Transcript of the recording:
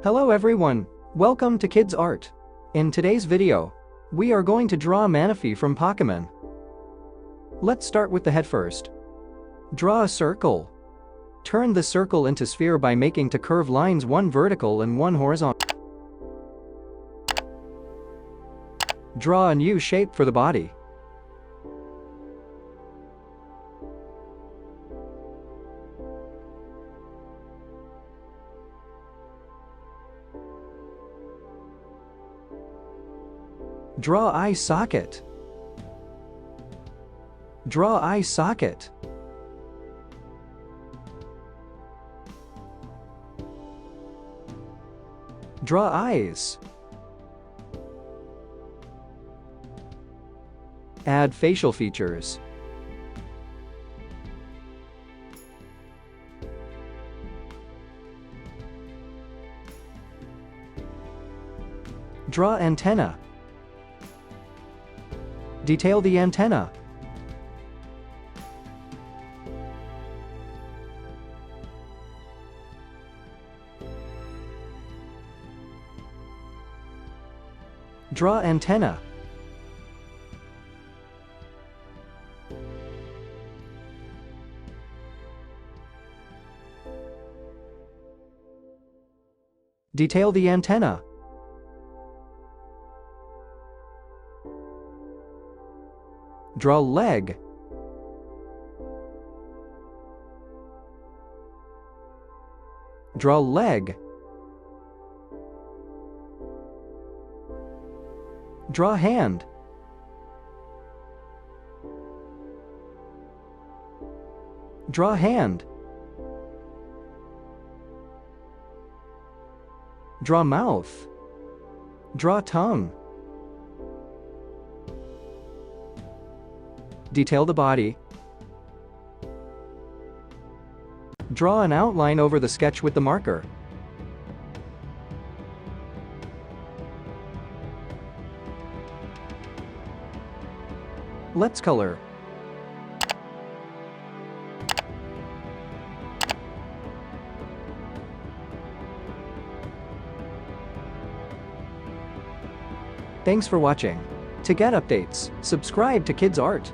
Hello everyone, welcome to Kidz Art. In today's video, we are going to draw Manaphy from Pokemon. Let's start with the head first. Draw a circle. Turn the circle into sphere by making two curved lines, one vertical and one horizontal. Draw a new shape for the body. Draw eye socket. Draw eye socket. Draw eyes. Add facial features. Draw antenna. Detail the antenna. Draw antenna. Detail the antenna. Draw leg. Draw leg. Draw hand. Draw hand. Draw mouth. Draw tongue. Detail the body. Draw an outline over the sketch with the marker. Let's color. Thanks for watching. To get updates, subscribe to Kidz Art.